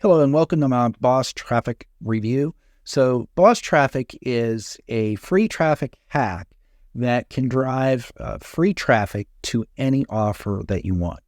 Hello and welcome to my Boss Traffic review. So Boss Traffic is a free traffic hack that can drive free traffic to any offer that you want.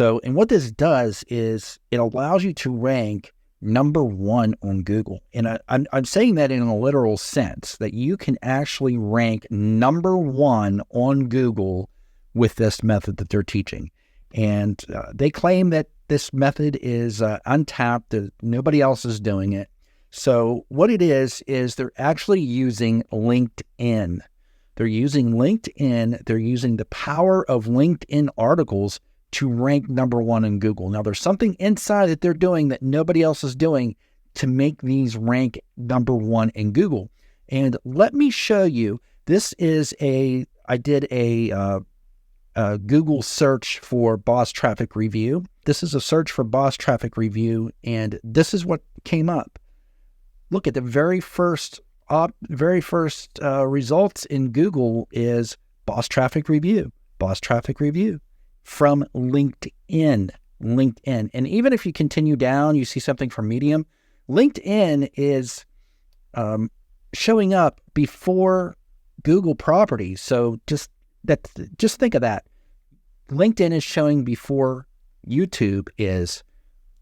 And what this does is it allows you to rank number one on Google. And I'm saying that in a literal sense, that you can actually rank number one on Google with this method that they're teaching. And they claim that this method is untapped. Nobody else is doing it. So what it is they're actually using LinkedIn. They're using LinkedIn. They're using the power of LinkedIn articles to rank number one in Google. Now, there's something inside that they're doing that nobody else is doing to make these rank number one in Google. And let me show you. This is I did a Google search for Boss Traffic Review. This is a search for Boss Traffic Review, and this is what came up. Look at the very first results in Google is Boss Traffic Review, Boss Traffic Review from LinkedIn. And even if you continue down, you see something from Medium. LinkedIn is showing up before Google properties. So just think of that. LinkedIn is showing before YouTube is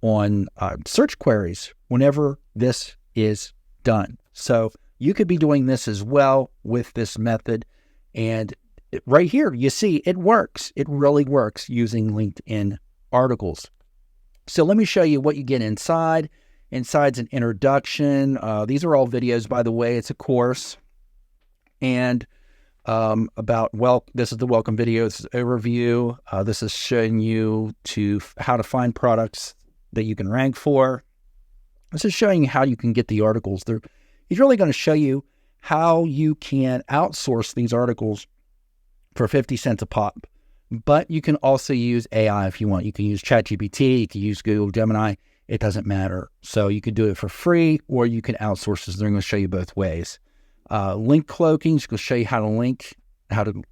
on search queries whenever this is done. So you could be doing this as well with this method. And right here, you see it works. It really works using LinkedIn articles. So let me show you what you get inside. Inside's an introduction. These are all videos, by the way. It's a course. And this is the welcome video. This is overview. This is showing you how to find products that you can rank for. This is showing you how you can get the articles. He's really going to show you how you can outsource these articles for 50 cents a pop. But you can also use AI if you want. You can use ChatGPT. You can use Google Gemini. It doesn't matter. So you can do it for free, or you can outsource this. They're going to show you both ways. Link cloaking is going to show you how to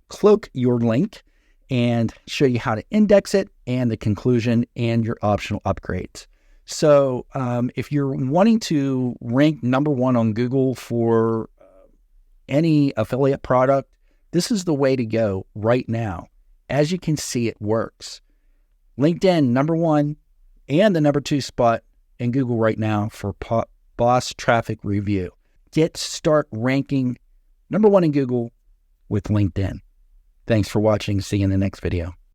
cloak your link and show you how to index it and the conclusion and your optional upgrades. So if you're wanting to rank number one on Google for any affiliate product, this is the way to go right now. As you can see, it works. LinkedIn, number one, and the number two spot in Google right now for Boss Traffic Review. Start ranking number one in Google with LinkedIn. Thanks for watching. See you in the next video.